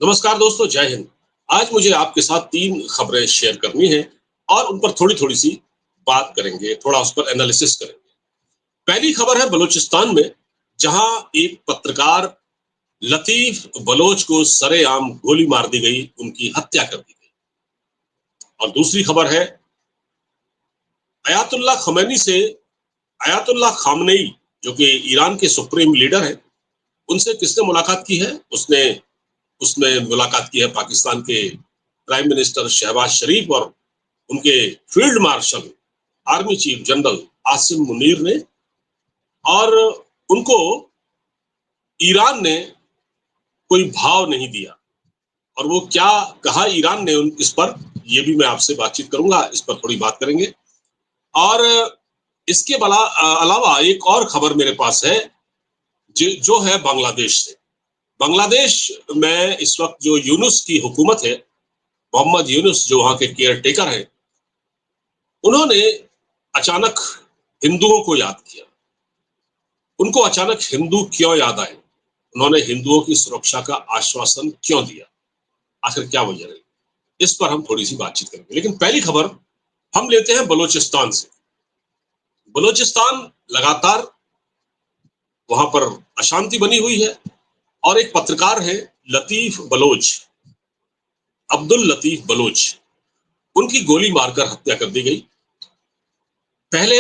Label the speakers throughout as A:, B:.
A: नमस्कार दोस्तों, जय हिंद। आज मुझे आपके साथ 3 खबरें शेयर करनी है और उन पर थोड़ी-थोड़ी सी बात करेंगे, थोड़ा उस पर एनालिसिस करेंगे। पहली खबर है बलूचिस्तान में, जहां एक पत्रकार लतीफ बलोच को सरेआम गोली मार दी गई, उनकी हत्या कर दी गई। और दूसरी खबर है अयातुल्लाह खमैनी से अयातुल्लाह खामनेई, जो कि ईरान के सुप्रीम लीडर हैं, उनसे किसने मुलाकात की है? उसने उसने मुलाकात की है पाकिस्तान के प्राइम मिनिस्टर शहबाज शरीफ और उनके field marshal army chief general Asim Munir ने। और उनको ईरान ने कोई भाव नहीं दिया। और वो क्या कहा ईरान ने इस पर, ये भी मैं आपसे बातचीत करूंगा, इस पर थोड़ी बात करेंगे। और इसके अलावा एक और खबर मेरे पास है, जो है बांग्लादेश से। बांग्लादेश में इस वक्त जो यूनुस की हुकूमत है, मोहम्मद यूनुस जो वहां के केयर टेकर है, उन्होंने अचानक हिंदुओं को याद किया। उनको अचानक हिंदू क्यों याद आए? उन्होंने हिंदुओं की सुरक्षा का आश्वासन क्यों दिया? आखिर क्या वजह रही? इस पर हम थोड़ी सी बातचीत करेंगे, लेकिन पहली खबर हम लेते हैं बलूचिस्तान से। बलूचिस्तान लगातार, वहां पर अशांति बनी हुई है और एक पत्रकार है लतीफ बलोच, अब्दुल लतीफ बलोच, उनकी गोली मारकर हत्या कर दी गई। पहले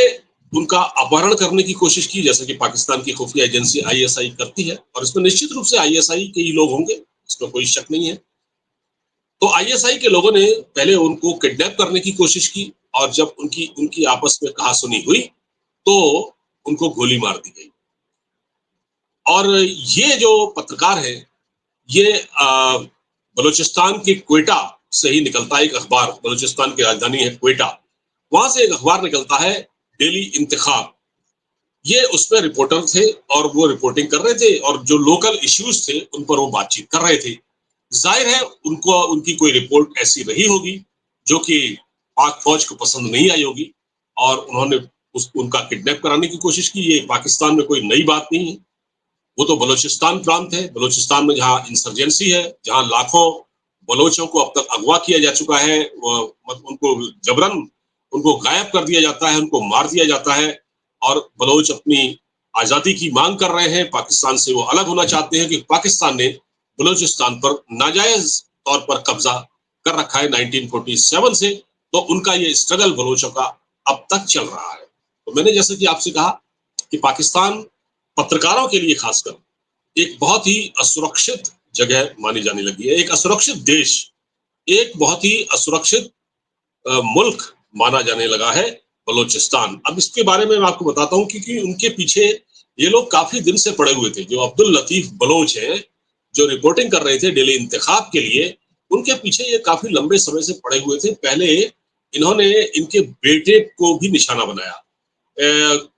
A: उनका अपहरण करने की कोशिश की, जैसे कि पाकिस्तान की खुफिया एजेंसी आईएसआई करती है, और इसमें निश्चित रूप से आईएसआई के ही लोग होंगे, इसमें कोई शक नहीं है। तो आईएसआई के लोगों ने पहले उनको किडनैप करने की कोशिश की, और जब उनकी उनकी आपस में कहासुनी हुई तो उनको गोली मार दी गई। और ये जो पत्रकार है, ये बलूचिस्तान के क्वेटा से ही निकलता है एक अखबार। बलूचिस्तान की राजधानी है क्वेटा, वहां से एक अखबार निकलता है, डेली इंतखाब। ये उसमें रिपोर्टर थे और वो रिपोर्टिंग कर रहे थे, और जो लोकल इश्यूज थे उन पर वो बातचीत कर रहे थे। जाहिर है उनको उनकी कोई रिपोर्ट ऐसी रही होगी जो कि पाक फौज को पसंद नहीं आई होगी, और उन्होंने उनका किडनैप कराने की कोशिश की। ये पाकिस्तान में कोई नई बात नहीं है। वो तो बलूचिस्तान प्रांत है, बलूचिस्तान में जहाँ इंसर्जेंसी है, जहाँ लाखों बलोचों को अब तक अगवा किया जा चुका है, उनको जबरन उनको गायब कर दिया जाता है, उनको मार दिया जाता है। और बलोच अपनी आजादी की मांग कर रहे हैं, पाकिस्तान से वो अलग होना चाहते हैं कि पाकिस्तान ने बलूचिस्तान पर नाजायज तौर पर कब्जा कर रखा है 1947 से। तो उनका ये स्ट्रगल बलोचों का अब तक चल रहा है। तो मैंने जैसे कि आपसे कहा कि पाकिस्तान पत्रकारों के लिए खासकर एक बहुत ही असुरक्षित जगह मानी जाने लगी है, एक असुरक्षित देश, एक बहुत ही असुरक्षित मुल्क माना जाने लगा है बलूचिस्तान। अब इसके बारे में मैं आपको बताता हूँ, क्योंकि उनके पीछे ये लोग काफी दिन से पड़े हुए थे। जो अब्दुल लतीफ बलोच है, जो रिपोर्टिंग कर रहे थे डेली इंतखाब के लिए, उनके पीछे ये काफी लंबे समय से पड़े हुए थे। पहले इन्होंने इनके बेटे को भी निशाना बनाया।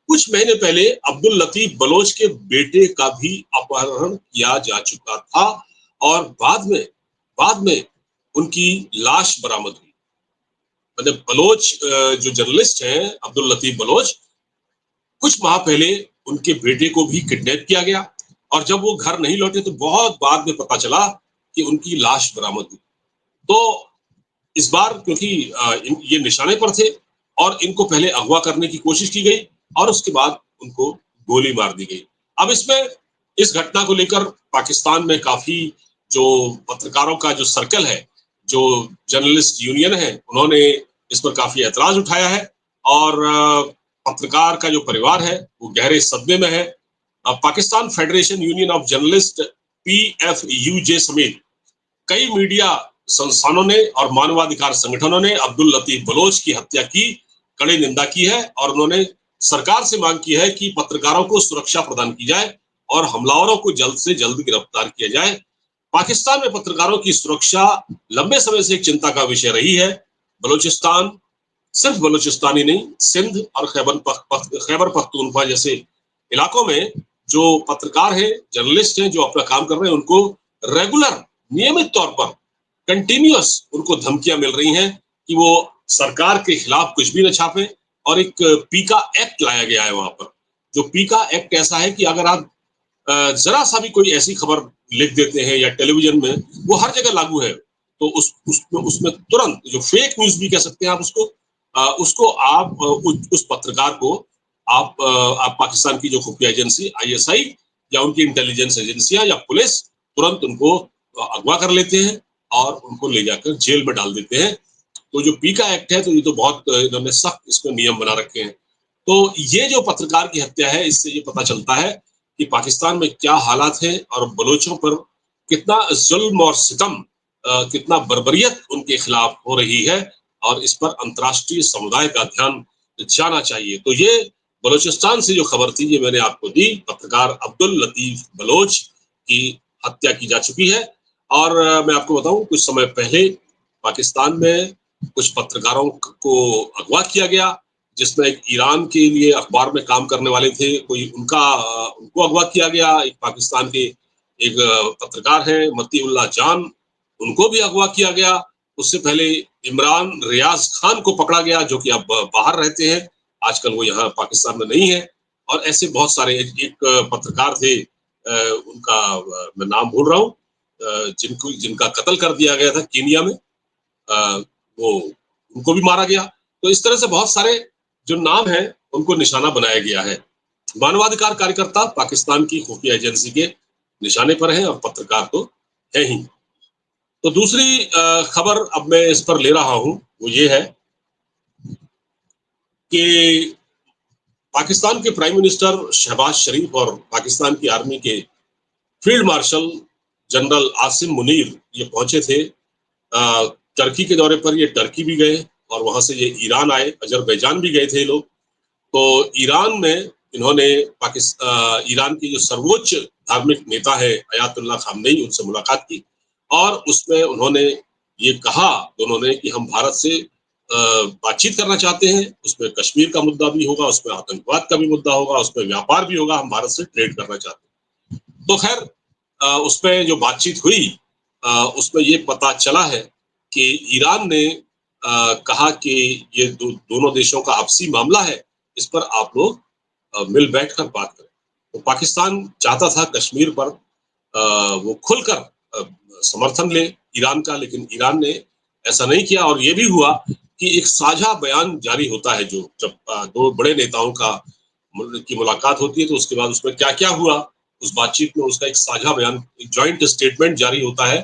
A: कुछ महीने पहले अब्दुल लतीफ बलोच के बेटे का भी अपहरण किया जा चुका था, और बाद में उनकी लाश बरामद हुई। मतलब बलोच जो जर्नलिस्ट हैं अब्दुल लतीफ बलोच, कुछ माह पहले उनके बेटे को भी किडनैप किया गया, और जब वो घर नहीं लौटे तो बहुत बाद में पता चला कि उनकी लाश बरामद हुई। तो इस बार क्योंकि ये निशाने पर थे, और इनको पहले अगवा करने की कोशिश की गई, और उसके बाद उनको गोली मार दी गई। अब इसमें इस घटना को लेकर पाकिस्तान में काफी जो पत्रकारों का जो सर्कल है, जो जर्नलिस्ट यूनियन है, उन्होंने इस पर काफी ऐतराज उठाया है। और पत्रकार का जो परिवार है वो गहरे सदमे में है। Pakistan federation union of journalist PFUJ समेत कई मीडिया संस्थानों ने और मानवाधिकार संगठनों ने अब्दुल लतीफ बलोच की हत्या की कड़ी निंदा की है, और उन्होंने सरकार से मांग की है कि पत्रकारों को सुरक्षा प्रदान की जाए और हमलावरों को जल्द से जल्द गिरफ्तार किया जाए। पाकिस्तान में पत्रकारों की सुरक्षा लंबे समय से एक चिंता का विषय रही है। बलूचिस्तान सिर्फ बलूचिस्तान ही नहीं, सिंध और खैबर पख्तूनख्वा जैसे इलाकों में जो पत्रकार हैं, जर्नलिस्ट हैं, जो अपना काम कर रहे हैं, उनको रेगुलर, नियमित तौर पर, कंटिन्यूअस उनको धमकियां मिल रही हैं कि वो सरकार के खिलाफ कुछ भी न छापे। और एक पीका एक्ट लाया गया है वहां पर। जो पीका एक्ट ऐसा है कि अगर आप जरा सा भी कोई ऐसी खबर लिख देते हैं या टेलीविजन में, वो हर जगह लागू है। तो उसमें तुरंत जो फेक न्यूज भी कह सकते हैं आप उसको, उसको आप उस पत्रकार को आप पाकिस्तान की जो खुफिया एजेंसी आईएसआई या उनकी इंटेलिजेंस एजेंसियां या पुलिस तुरंत उनको अगवा कर लेते हैं और उनको ले जाकर जेल में डाल देते हैं। तो जो पीका एक्ट है, तो ये तो बहुत इन्होंने सख्त इसमें नियम बना रखे हैं। तो ये जो पत्रकार की हत्या है, इससे ये पता चलता है कि पाकिस्तान में क्या हालात हैं और बलोचों पर कितना जुल्म और सितम, कितना बर्बरियत उनके खिलाफ हो रही है, और इस पर अंतर्राष्ट्रीय समुदाय का ध्यान जाना चाहिए। तो ये बलूचिस्तान से जो खबर थी, ये मैंने आपको दी। पत्रकार अब्दुल लतीफ बलोच की हत्या की जा चुकी है। और मैं आपको बताऊं, कुछ समय पहले पाकिस्तान में कुछ पत्रकारों को अगवा किया गया, जिसमें एक ईरान के लिए अखबार में काम करने वाले थे, कोई उनको अगवा किया गया। एक पाकिस्तान के एक पत्रकार हैं मतीउल्लाह जान, उनको भी अगवा किया गया। उससे पहले इमरान रियाज खान को पकड़ा गया, जो कि अब बाहर रहते हैं, आजकल वो यहाँ पाकिस्तान में नहीं है। और ऐसे बहुत सारे, एक पत्रकार थे, उनका मैं नाम भूल रहा हूँ, जिनको जिनका कत्ल कर दिया गया था कीनिया में, वो उनको भी मारा गया। तो इस तरह से बहुत सारे जो नाम हैं, उनको निशाना बनाया गया है। मानवाधिकार कार्यकर्ता पाकिस्तान की खुफिया एजेंसी के निशाने पर हैं, और पत्रकार तो है ही। तो दूसरी खबर अब मैं इस पर ले रहा हूं, वो ये है कि पाकिस्तान के प्राइम मिनिस्टर शहबाज शरीफ और पाकिस्तान की आर्मी के field marshal general Asim Munir ये पहुंचे थे टर्की के दौरे पर। ये टर्की भी गए और वहां से ये ईरान आए, अजरबैजान भी गए थे लोग। तो ईरान में इन्होंने ईरान की जो सर्वोच्च धार्मिक नेता है अयातुल्ला खामनेई, उनसे मुलाकात की। और उसमें उन्होंने ये कहा दोनों ने कि हम भारत से बातचीत करना चाहते हैं। उसमें कश्मीर का मुद्दा भी होगा, उसमें आतंकवाद का भी मुद्दा होगा, उसमें व्यापार भी होगा, हम भारत से ट्रेड करना चाहते हैं। तो खैर, उसमें जो बातचीत हुई, उसमें ये पता चला है कि ईरान ने कहा कि ये दोनों देशों का आपसी मामला है, इस पर आप लोग मिल बैठकर बात करें। तो पाकिस्तान चाहता था कश्मीर पर वो खुलकर समर्थन ले ईरान का, लेकिन ईरान ने ऐसा नहीं किया। और ये भी हुआ कि एक साझा बयान जारी होता है, जो जब दो बड़े नेताओं की मुलाकात होती है, तो उसके बाद उसमें क्या क्या हुआ उस बातचीत में, उसका एक साझा बयान, एक जॉइंट स्टेटमेंट जारी होता है।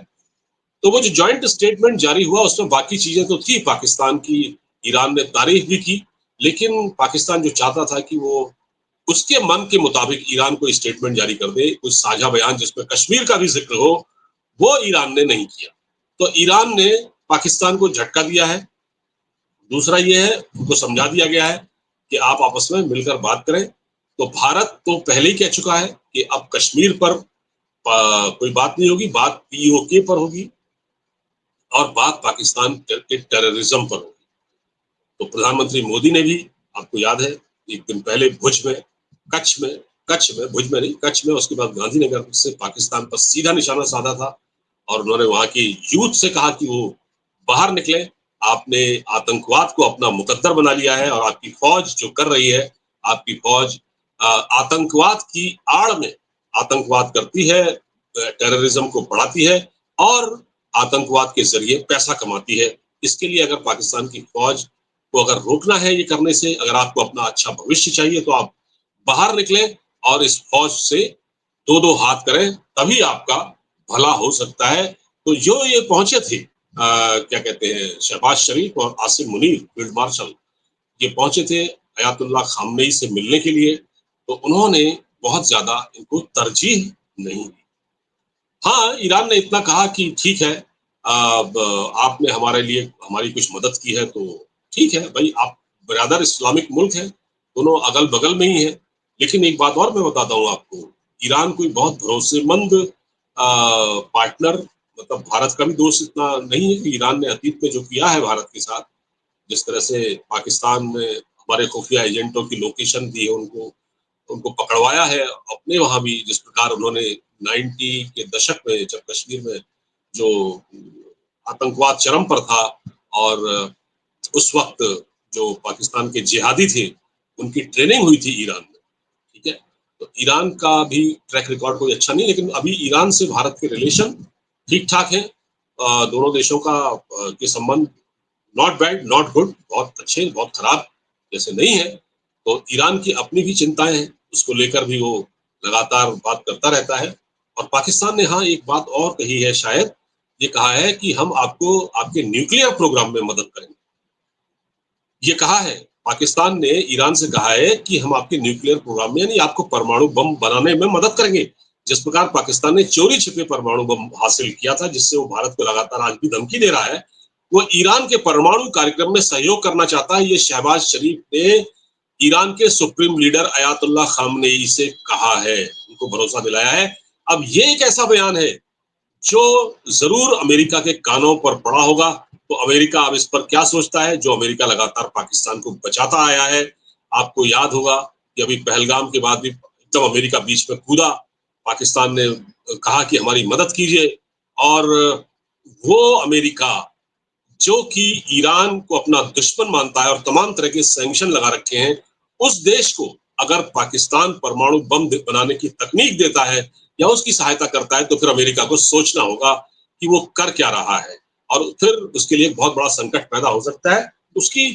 A: तो वो जो जॉइंट स्टेटमेंट जारी हुआ, उसमें बाकी चीजें तो थी पाकिस्तान की, ईरान ने तारीफ भी की, लेकिन पाकिस्तान जो चाहता था कि वो उसके मन के मुताबिक ईरान को स्टेटमेंट जारी कर दे, कुछ साझा बयान जिसमें कश्मीर का भी जिक्र हो, वो ईरान ने नहीं किया। तो ईरान ने पाकिस्तान को झटका दिया है। दूसरा ये है, उनको समझा दिया गया है कि आप आपस में मिलकर बात करें। तो भारत तो पहले ही कह चुका है कि अब कश्मीर पर कोई बात नहीं होगी, बात पीओके पर होगी, और बात पाकिस्तान के टेररिज्म पर होगी। तो प्रधानमंत्री मोदी ने भी, आपको याद है, एक दिन पहले भुज में, कच्छ में, भुज में नहीं, कच्छ में, उसके बाद गांधीनगर से पाकिस्तान पर सीधा निशाना साधा था। और उन्होंने वहां की यूथ से कहा कि वो बाहर निकले। आपने आतंकवाद को अपना मुकद्दर बना लिया है, और आपकी फौज जो कर रही है, आपकी फौज आतंकवाद की आड़ में आतंकवाद करती है, टेररिज्म को बढ़ाती है, और आतंकवाद के जरिए पैसा कमाती है। इसके लिए अगर पाकिस्तान की फौज को अगर रोकना है ये करने से, अगर आपको अपना अच्छा भविष्य चाहिए, तो आप बाहर निकले और इस फौज से दो दो हाथ करें, तभी आपका भला हो सकता है। तो जो ये पहुंचे थे, क्या कहते हैं, शहबाज शरीफ और आसिम मुनीर फील्ड मार्शल, ये पहुंचे थे अयातुल्ला खामनेई से मिलने के लिए। तो उन्होंने बहुत ज्यादा इनको तरजीह नहीं दी। हाँ, ईरान ने इतना कहा कि ठीक है, अब आपने हमारे लिए हमारी कुछ मदद की है, तो ठीक है भाई, आप बरादर इस्लामिक मुल्क है, दोनों अगल बगल में ही है। लेकिन एक बात और मैं बताता हूँ आपको, ईरान कोई बहुत भरोसेमंद पार्टनर, मतलब भारत का भी दोस्त इतना नहीं है। कि ईरान ने अतीत में जो किया है भारत के साथ, जिस तरह से पाकिस्तान में हमारे खुफिया एजेंटों की लोकेशन दी है, उनको उनको पकड़वाया है अपने वहां भी, जिस प्रकार उन्होंने 90 के दशक में, जब कश्मीर में जो आतंकवाद चरम पर था, और उस वक्त जो पाकिस्तान के जिहादी थे, उनकी ट्रेनिंग हुई थी ईरान में, ठीक है। तो ईरान का भी ट्रैक रिकॉर्ड कोई अच्छा नहीं, लेकिन अभी ईरान से भारत के रिलेशन ठीक-ठाक हैं। दोनों देशों का के संबंध नॉट बैड, नॉट गुड, बहुत अच्छे, बहुत खराब जैसे नहीं है। तो ईरान की अपनी भी चिंताएँ हैं, उसको लेकर भी वो लगातार बात करता रहता है। और पाकिस्तान ने हाँ, एक बात और कही है शायद, ये कहा है कि हम आपको आपके न्यूक्लियर प्रोग्राम में मदद करेंगे। ये कहा है, पाकिस्तान ने ईरान से कहा है कि हम आपके न्यूक्लियर प्रोग्राम में यानी आपको परमाणु बम बनाने में मदद करेंगे। जिस प्रकार पाकिस्तान ने चोरी-छिपे परमाणु बम हासिल किया था, जिससे वो भारत को लगातार आज भी धमकी दे रहा है, वो ईरान के परमाणु कार्यक्रम में सहयोग करना चाहता है। ये शहबाज शरीफ ने ईरान के सुप्रीम लीडर अयातुल्लाह खामनेई से कहा है, उनको भरोसा दिलाया है। अब ये एक ऐसा बयान है जो जरूर अमेरिका के कानों पर पड़ा होगा। तो अमेरिका अब इस पर क्या सोचता है, जो अमेरिका लगातार पाकिस्तान को बचाता आया है। आपको याद होगा कि अभी पहलगाम के बाद भी एकदम अमेरिका बीच में कूदा, पाकिस्तान ने कहा कि हमारी मदद कीजिए। और वो अमेरिका जो कि ईरान को अपना दुश्मन मानता है और तमाम तरह के सैंक्शन लगा रखे हैं, उस देश को अगर पाकिस्तान परमाणु बम बनाने की तकनीक देता है या उसकी सहायता करता है, तो फिर अमेरिका को सोचना होगा कि वो कर क्या रहा है। और फिर उसके लिए एक बहुत बड़ा संकट पैदा हो सकता है। उसकी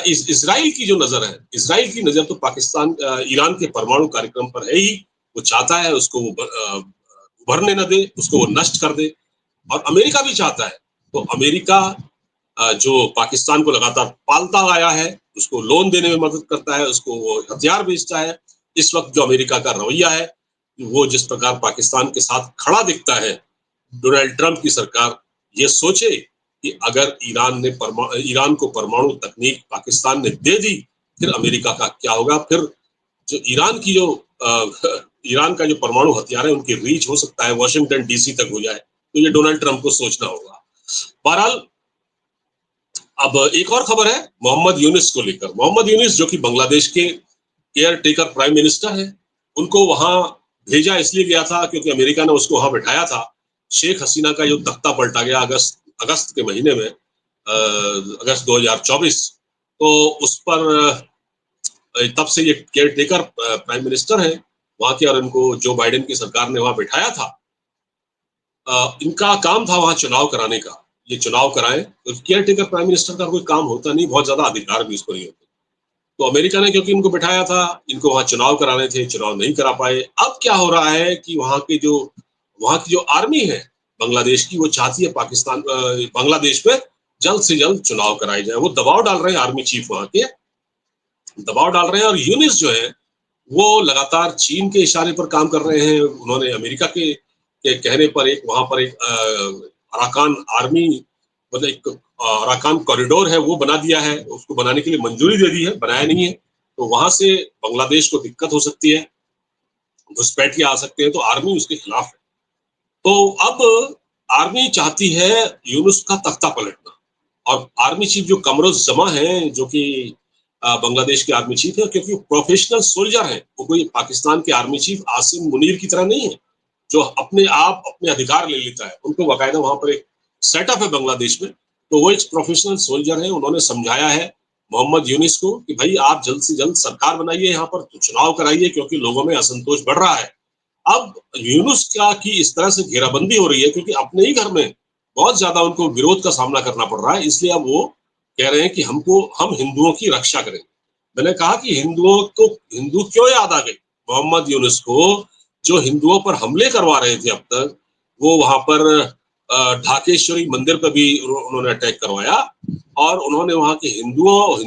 A: इसराइल की जो नजर है, इसराइल की नजर तो पाकिस्तान ईरान के परमाणु कार्यक्रम पर है ही। वो चाहता है उसको वो उभरने न दे, उसको वो नष्ट कर दे। और अमेरिका भी चाहता है। तो अमेरिका जो पाकिस्तान को लगातार पालता आया है, उसको लोन देने में मदद करता है, उसको वो हथियार बेचता है। इस वक्त जो अमेरिका का रवैया है, वो जिस प्रकार पाकिस्तान के साथ खड़ा दिखता है, डोनाल्ड ट्रंप की सरकार ये सोचे कि अगर ईरान को परमाणु तकनीक पाकिस्तान ने दे दी, फिर अमेरिका का क्या होगा। फिर जो ईरान का जो परमाणु हथियार है, उनकी रीच हो सकता है वॉशिंगटन डीसी तक हो जाए। तो ये डोनाल्ड ट्रंप को सोचना होगा। बहरहाल, अब एक और खबर है मोहम्मद यूनिस को लेकर। मोहम्मद यूनिस जो कि बांग्लादेश के केयर टेकर प्राइम मिनिस्टर है, उनको वहां भेजा इसलिए गया था क्योंकि अमेरिका ने उसको वहां बैठाया था। शेख हसीना का जो तख्ता पलटा गया अगस्त अगस्त के महीने में, अगस्त 2024, तो उस पर तब से ये केयर टेकर प्राइम मिनिस्टर है वहां के। और इनको जो बाइडेन की सरकार ने वहां बैठाया था, इनका काम था वहां चुनाव कराने का। ये चुनाव कराएं, तो केयर टेकर प्राइम मिनिस्टर का कोई काम होता नहीं, बहुत ज्यादा अधिकार भी इसको नहीं होते। तो अमेरिका ने क्योंकि इनको बिठाया था, इनको वहां चुनाव कराने थे, चुनाव नहीं करा पाए। अब क्या हो रहा है कि वहां की जो आर्मी है बांग्लादेश की, वो चाहती है बांग्लादेश में जल्द से जल्द चुनाव कराए जाए। वो दबाव डाल रहे हैं, आर्मी चीफ वहां के दबाव डाल रहे हैं। और यूनिस जो है वो लगातार चीन के इशारे पर काम कर रहे हैं। उन्होंने अमेरिका के कहने पर एक वहां पर एक अराकान आर्मी, मतलब एक अराकान कॉरिडोर है, वो बना दिया है। उसको बनाने के लिए मंजूरी दे दी है, बनाया नहीं है। तो वहां से बांग्लादेश को दिक्कत हो सकती है, घुसपैठिए आ सकते हैं। तो आर्मी उसके खिलाफ है। तो अब आर्मी चाहती है यूनुस का तख्ता पलटना। और आर्मी चीफ जो कमरोज जमा है, जो कि बांग्लादेश के आर्मी चीफ है, क्योंकि प्रोफेशनल सोल्जर है, वो कोई पाकिस्तान के आर्मी चीफ आसिम मुनीर की तरह नहीं है जो अपने आप अपने अधिकार ले लेता है। उनको बाकायदा वहां पर एक सेटअप है बांग्लादेश में। तो वो एक प्रोफेशनल सोल्जर है। उन्होंने समझाया है मोहम्मद यूनिस को कि भाई आप जल्द से जल्द सरकार बनाइए, यहाँ पर तो चुनाव कराइए, क्योंकि लोगों में असंतोष बढ़ रहा है। अब यूनुस का की इस तरह से घेराबंदी हो रही है क्योंकि अपने ही घर में बहुत ज्यादा उनको विरोध का सामना करना पड़ रहा है। इसलिए अब वो कह रहे हैं कि हम हिंदुओं की रक्षा करेंगे। मैंने कहा कि हिंदू क्यों याद आ गए मोहम्मद यूनुस को, जो हिंदुओं पर हमले करवा रहे थे अब तक। वो वहां पर ढाकेश्वरी मंदिर पर भी उन्होंने अटैक करवाया और उन्होंने वहां के हिंदुओं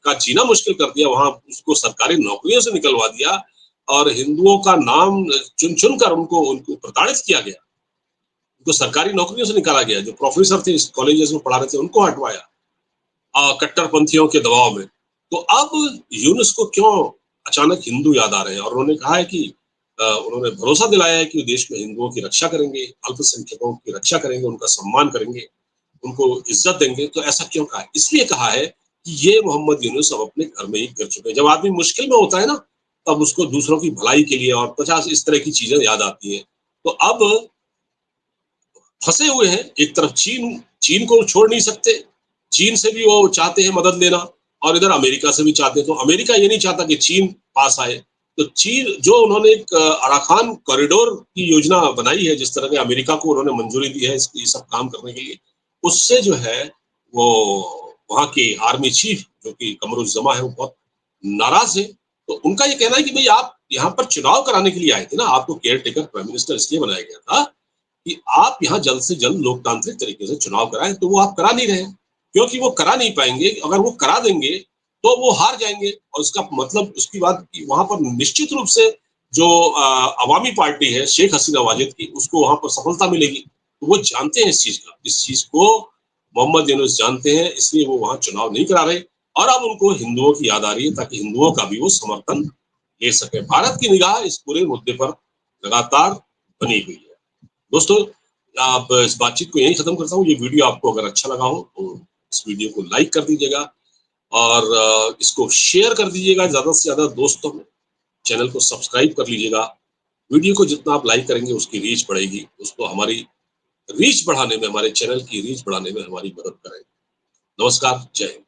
A: का जीना मुश्किल कर दिया। वहां उसको सरकारी नौकरियों से निकलवा दिया और हिंदुओं का नाम चुन चुन कर उनको उनको प्रताड़ित किया गया। उनको सरकारी नौकरियों से निकाला गया। जो प्रोफेसर थे इस कॉलेजेस में पढ़ा रहे थे, उनको हटवाया कट्टरपंथियों के दबाव में। तो अब यूनुस को क्यों अचानक हिंदू याद आ रहे हैं। और उन्होंने कहा है कि उन्होंने भरोसा दिलाया है कि देश में हिंदुओं की रक्षा करेंगे, अल्पसंख्यकों की रक्षा करेंगे, उनका सम्मान करेंगे, उनको इज्जत देंगे। तो ऐसा क्यों कहा है? इसलिए कहा है कि ये मोहम्मद यूनुस अब अपने घर में ही गिर चुके हैं। जब आदमी मुश्किल में होता है ना, तब उसको दूसरों की भलाई के लिए और 50 इस तरह की चीजें याद आती हैं। तो अब फंसे हुए हैं। एक तरफ चीन को छोड़ नहीं सकते, चीन से भी वो चाहते हैं मदद लेना, और इधर अमेरिका से भी चाहते हैं। तो अमेरिका ये नहीं चाहता कि चीन पास आए, तो चीन जो उन्होंने एक अराकान कॉरिडोर की योजना बनाई है, जिस तरह के अमेरिका को उन्होंने मंजूरी दी है ये सब काम करने के लिए, उससे जो है वो वहाँ के आर्मी चीफ जो कि कमरुज्जमा है वो बहुत नाराज है। तो उनका ये कहना है कि भाई आप यहाँ पर चुनाव कराने के लिए आए थे ना, आपको केयर टेकर प्राइम मिनिस्टर इसलिए बनाया गया था कि आप यहाँ जल्द से जल्द लोकतांत्रिक तरीके से चुनाव कराएं, तो वो आप करा नहीं रहे हैं, क्योंकि वो करा नहीं पाएंगे। अगर वो करा देंगे तो वो हार जाएंगे, और उसका मतलब उसकी बात कि वहां पर निश्चित रूप से जो अवामी पार्टी है शेख हसीना वाजिद की, उसको वहां पर सफलता मिलेगी। तो वो जानते हैं इस चीज को मोहम्मद यूनुस जानते हैं, इसलिए वो वहां चुनाव नहीं करा रहे। और अब उनको हिंदुओं की याद आ रही है ताकि हिंदुओं का भी वो समर्थन ले सके। भारत की निगाह इस पूरे मुद्दे पर लगातार बनी हुई है। दोस्तों, आप इस बातचीत को यहीं खत्म करता हूँ। ये वीडियो आपको अगर अच्छा लगा हो तो इस वीडियो को लाइक कर दीजिएगा, और इसको शेयर कर दीजिएगा ज्यादा से ज्यादा दोस्तों में। चैनल को सब्सक्राइब कर लीजिएगा। वीडियो को जितना आप लाइक करेंगे उसकी रीच बढ़ेगी, उसको हमारी रीच बढ़ाने में, हमारे चैनल की रीच बढ़ाने में हमारी मदद करें। नमस्कार, जय हिंद।